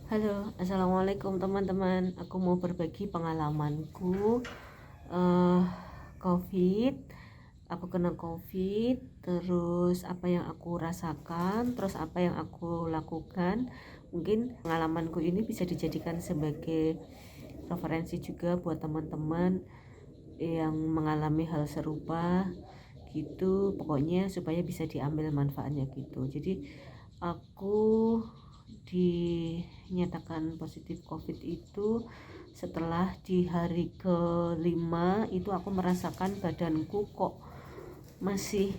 Halo, assalamualaikum teman-teman. Aku mau berbagi pengalamanku eh COVID. Aku kena COVID, terus apa yang aku rasakan, terus apa yang aku lakukan. Mungkin pengalamanku ini bisa dijadikan sebagai referensi juga buat teman-teman yang mengalami hal serupa gitu. Pokoknya supaya bisa diambil manfaatnya gitu. Jadi aku dinyatakan positif COVID itu setelah di hari kelima itu aku merasakan badanku kok masih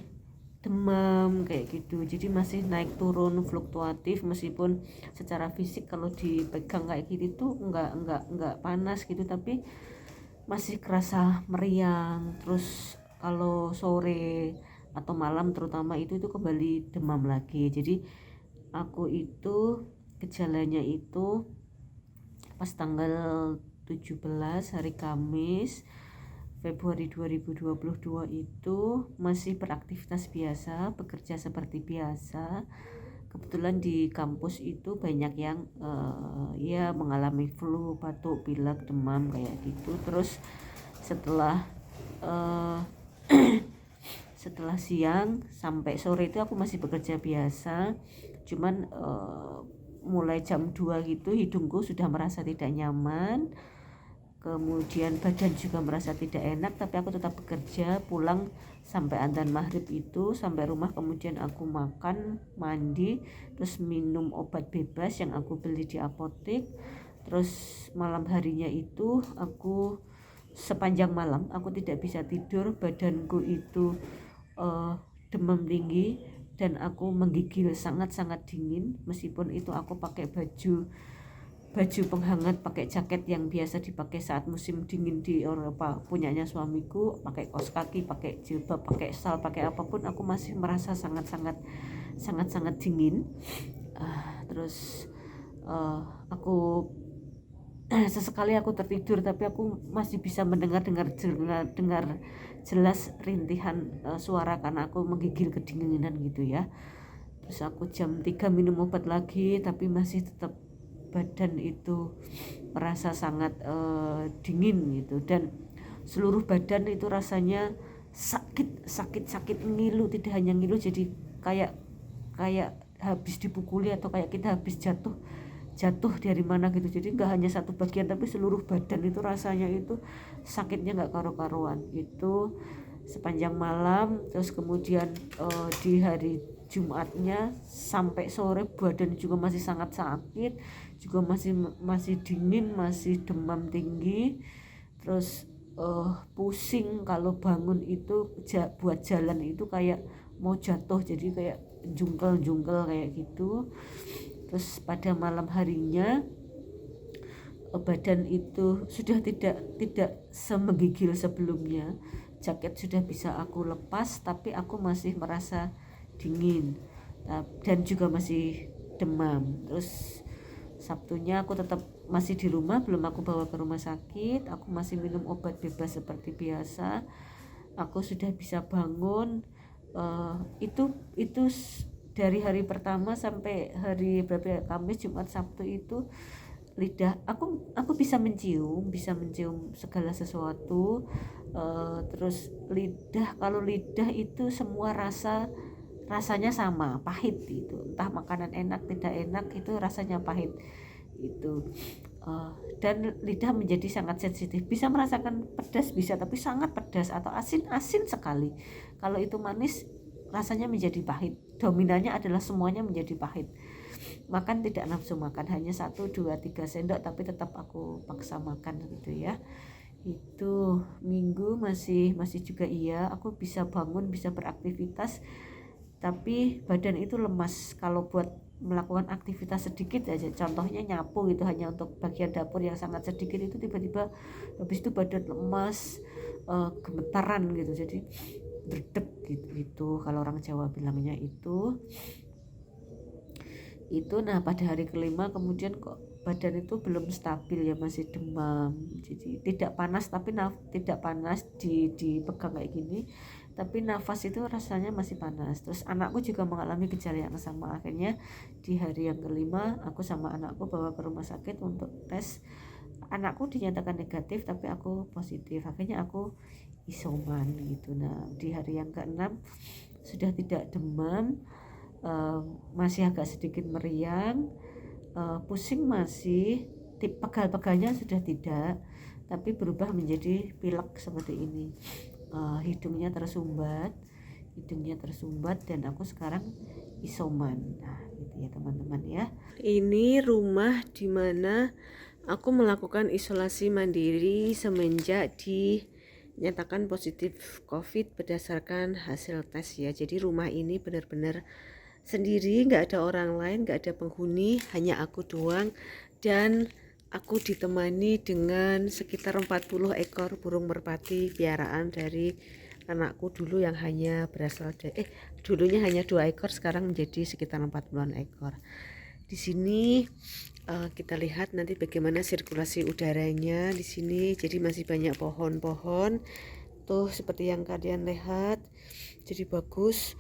demam kayak gitu, jadi masih naik turun fluktuatif, meskipun secara fisik kalau dipegang kayak gitu tuh enggak panas gitu, tapi masih kerasa meriang. Terus kalau sore atau malam terutama itu kembali demam lagi. Jadi aku itu gejalanya itu pas tanggal 17 hari Kamis Februari 2022 itu masih beraktivitas biasa, bekerja seperti biasa. Kebetulan di kampus itu banyak yang ya mengalami flu, batuk, pilek, demam kayak gitu. Terus setelah uh, setelah siang sampai sore itu aku masih bekerja biasa. Cuman mulai jam 2 gitu hidungku sudah merasa tidak nyaman, kemudian badan juga merasa tidak enak, tapi aku tetap bekerja. Pulang sampai adzan maghrib itu, sampai rumah kemudian aku makan, mandi, terus minum obat bebas yang aku beli di apotek. Terus malam harinya itu aku sepanjang malam aku tidak bisa tidur, badanku itu uh, demam tinggi dan aku menggigil sangat-sangat dingin. Meskipun itu aku pakai baju penghangat, pakai jaket yang biasa dipakai saat musim dingin di Eropa punyanya suamiku, pakai kaos kaki, pakai jilbab, pakai sal, pakai apapun, aku masih merasa sangat-sangat dingin. Terus aku sesekali aku tertidur, tapi aku masih bisa dengar jelas rintihan suara karena aku menggigil kedinginan gitu ya. Terus aku jam 3 minum obat lagi, tapi masih tetap badan itu merasa sangat dingin gitu, dan seluruh badan itu rasanya sakit ngilu, tidak hanya ngilu, jadi kayak kayak habis dipukuli atau kayak kita habis jatuh dari mana gitu. Jadi nggak hanya satu bagian tapi seluruh badan itu rasanya itu sakitnya nggak karu-karuan itu sepanjang malam. Terus kemudian di hari Jumatnya sampai sore badan juga masih sangat sakit, juga masih dingin, masih demam tinggi. Terus pusing, kalau bangun itu buat jalan itu kayak mau jatuh, jadi kayak jungkel kayak gitu. Terus pada malam harinya badan itu sudah tidak semenggigil sebelumnya. Jaket sudah bisa aku lepas, tapi aku masih merasa dingin dan juga masih demam. Terus Sabtunya aku tetap masih di rumah, belum aku bawa ke rumah sakit. Aku masih minum obat bebas seperti biasa. Aku sudah bisa bangun. Itu dari hari pertama sampai hari berapa, Kamis, Jumat, Sabtu itu lidah aku bisa mencium segala sesuatu. Terus kalau lidah itu semua rasanya sama, pahit itu, entah makanan enak tidak enak itu rasanya pahit itu. Dan lidah menjadi sangat sensitif, bisa merasakan pedas bisa, tapi sangat pedas atau asin sekali. Kalau itu manis rasanya menjadi pahit, dominannya adalah semuanya menjadi pahit. Makan tidak nafsu makan, hanya 1 2 3 sendok, tapi tetap aku paksa makan gitu ya. Itu Minggu masih juga iya, aku bisa bangun, bisa beraktivitas, tapi badan itu lemas. Kalau buat melakukan aktivitas sedikit aja, contohnya nyapu gitu, hanya untuk bagian dapur yang sangat sedikit, itu tiba-tiba habis itu badan lemas, gemetaran gitu, jadi berdep gitu kalau orang Jawa bilangnya itu. Nah pada hari kelima kemudian kok badan itu belum stabil ya, masih demam, jadi tidak panas, tapi tidak panas dipegang kayak gini, tapi nafas itu rasanya masih panas. Terus anakku juga mengalami gejala yang sama. Akhirnya di hari yang kelima aku sama anakku bawa ke rumah sakit untuk tes. Anakku dinyatakan negatif tapi aku positif. Akhirnya aku isoman gitu. Nah di hari yang keenam sudah tidak demam, masih agak sedikit meriang, pusing masih, pegal-pegalnya sudah tidak, tapi berubah menjadi pilek seperti ini. Hidungnya tersumbat dan aku sekarang isoman. Nah gitu ya teman-teman ya. Ini rumah dimana aku melakukan isolasi mandiri semenjak dinyatakan positif COVID berdasarkan hasil tes ya. Jadi rumah ini benar-benar sendiri, nggak ada orang lain, nggak ada penghuni, hanya aku doang, dan aku ditemani dengan sekitar 40 ekor burung merpati piaraan dari anakku dulu yang hanya berasal dari dulunya hanya 2 ekor, sekarang menjadi sekitar 40 ekor. Di sini kita lihat nanti bagaimana sirkulasi udaranya di sini. Jadi masih banyak pohon-pohon tuh seperti yang kalian lihat. Jadi bagus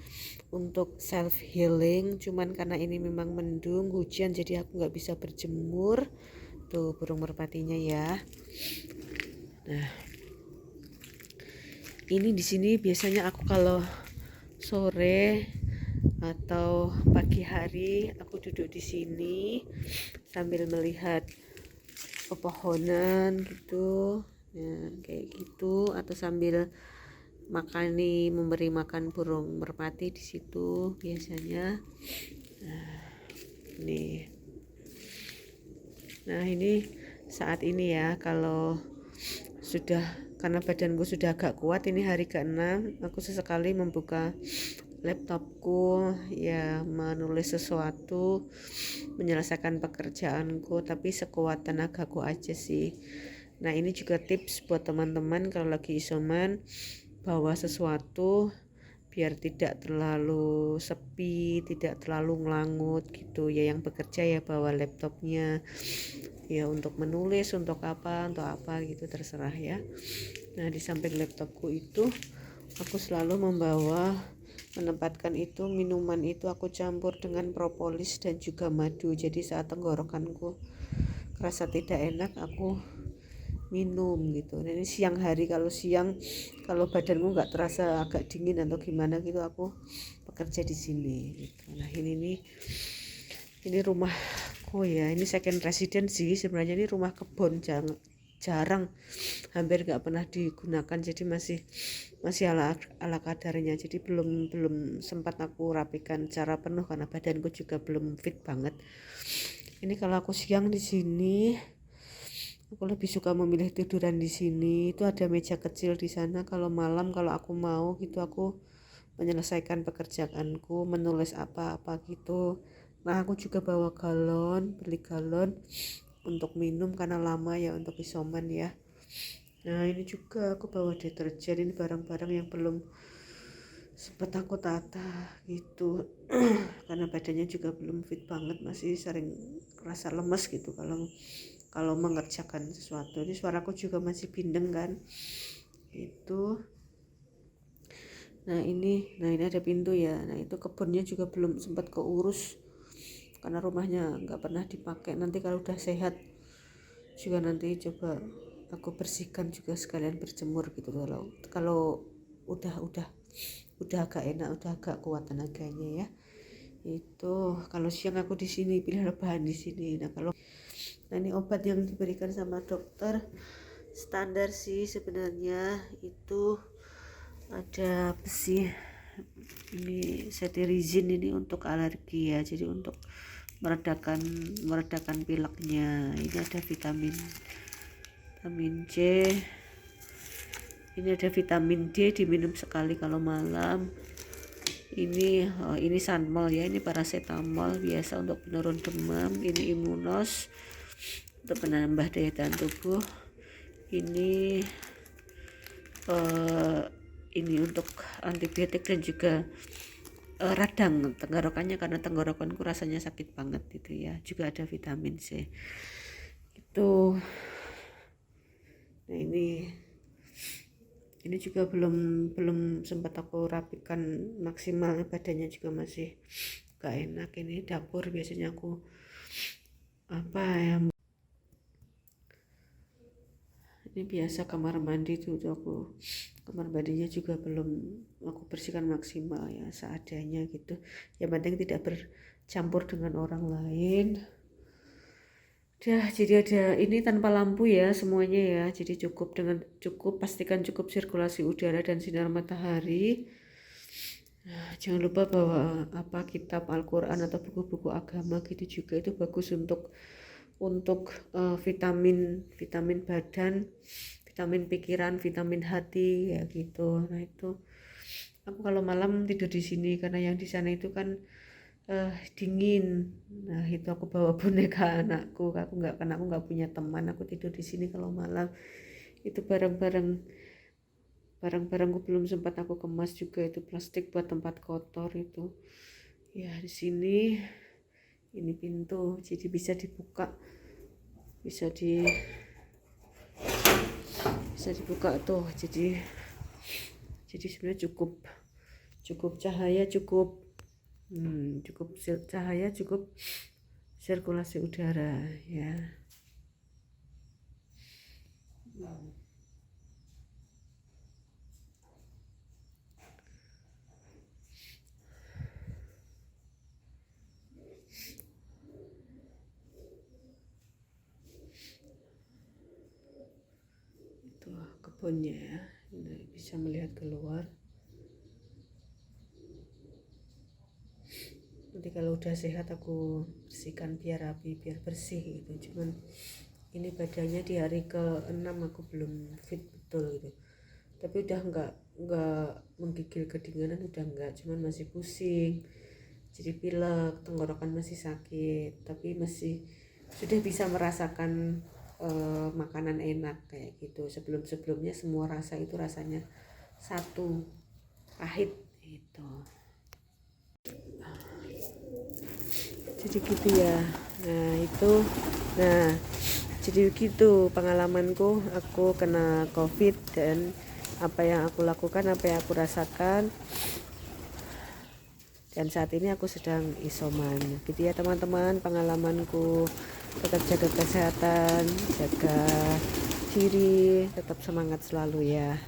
untuk self healing, cuman karena ini memang mendung hujan jadi aku nggak bisa berjemur. Tuh burung merpatinya ya. Nah ini di sini biasanya aku kalau sore atau pagi hari aku duduk di sini sambil melihat pepohonan gitu, nah, kayak gitu, atau sambil memberi makan burung merpati di situ biasanya. Nah ini saat ini ya, kalau sudah, karena badanku sudah agak kuat, ini hari ke-6 aku sesekali membuka laptopku ya, menulis sesuatu, menyelesaikan pekerjaanku, tapi sekuat tenagaku aja sih. Nah ini juga tips buat teman-teman kalau lagi isoman, bawa sesuatu biar tidak terlalu sepi, tidak terlalu ngelangut gitu ya. Yang bekerja ya bawa laptopnya ya, untuk menulis, untuk apa gitu, terserah ya. Nah di samping laptopku itu aku selalu menempatkan itu minuman itu aku campur dengan propolis dan juga madu. Jadi saat tenggorokanku kerasa tidak enak aku minum gitu. Nah ini siang hari, kalau badanmu nggak terasa agak dingin atau gimana gitu, aku bekerja di sini gitu. Nah ini rumahku ya, ini second residence sih sebenarnya. Ini rumah kebun, jarang, hampir nggak pernah digunakan, jadi masih ala kadarnya. Jadi belum sempat aku rapikan secara penuh karena badanku juga belum fit banget. Ini kalau aku siang di sini, aku lebih suka memilih tiduran di sini. Itu ada meja kecil di sana. Kalau malam kalau aku mau gitu, aku menyelesaikan pekerjaanku, menulis apa-apa gitu. Nah aku juga beli galon untuk minum karena lama ya untuk isoman ya. Nah ini juga aku bawa deterjen, ini barang-barang yang belum sempat aku tata gitu. Karena badannya juga belum fit banget, masih sering rasa lemes gitu kalau mengerjakan sesuatu. Ini suaraku juga masih bindeng kan itu. Nah ini ada pintu ya. Nah itu kebunnya juga belum sempat keurus karena rumahnya nggak pernah dipakai. Nanti kalau udah sehat juga nanti coba aku bersihkan juga, sekalian berjemur gitu. Kalau udah agak enak, udah agak kuat tenaganya ya. Itu kalau siang aku di sini pilih rebahan di sini. Nah ini obat yang diberikan sama dokter standar sih sebenarnya, itu ada apa sih, ini cetirizine, ini untuk alergi ya, jadi untuk meredakan pileknya. Ini ada vitamin C, ini ada vitamin D, diminum sekali kalau malam. Ini Sanmol ya, ini paracetamol biasa untuk penurun demam. Ini Imunos untuk penambah daya tahan tubuh. Ini untuk antibiotik dan juga radang tenggorokannya, karena tenggorokanku rasanya sakit banget gitu ya. Juga ada vitamin C itu. Nah ini Ini juga belum belum sempat aku rapikan maksimal, badannya juga masih gak enak. Ini dapur biasanya aku apa ya, ini biasa kamar mandi tuh aku, kamar mandinya juga belum aku bersihkan maksimal ya, seadanya gitu. Yang penting tidak bercampur dengan orang lain. Jadi ada ini tanpa lampu ya semuanya ya. Jadi cukup pastikan cukup sirkulasi udara dan sinar matahari. Jangan lupa bawa apa kitab Al-Quran atau buku-buku agama gitu juga, itu bagus untuk vitamin badan, vitamin pikiran, vitamin hati ya gitu. Nah itu aku kalau malam tidur di sini karena yang di sana itu kan dingin. Nah itu aku bawa boneka anakku. Karena aku nggak punya teman, aku tidur di sini kalau malam. Itu barang-barangku belum sempat aku kemas juga, itu plastik buat tempat kotor itu. Ya di sini ini pintu jadi bisa dibuka, bisa dibuka tuh. Jadi sebenarnya cukup cahaya, cukup cahaya, cukup sirkulasi udara ya. Itu kebunnya ya, ini bisa melihat keluar. Nanti kalau udah sehat aku bersihkan biar rapi, biar bersih gitu. Cuman ini badannya di hari ke-6 aku belum fit betul gitu. Tapi udah nggak menggigil kedinginan, udah nggak, cuman masih pusing, jadi pilek, tenggorokan masih sakit, tapi masih sudah bisa merasakan makanan enak kayak gitu. Sebelumnya semua rasa itu rasanya satu, pahit itu. Jadi gitu ya. Nah jadi begitu pengalamanku, aku kena COVID dan apa yang aku lakukan, apa yang aku rasakan. Dan saat ini aku sedang isoman gitu ya teman-teman, pengalamanku. Tetap jaga kesehatan, jaga diri, tetap semangat selalu ya.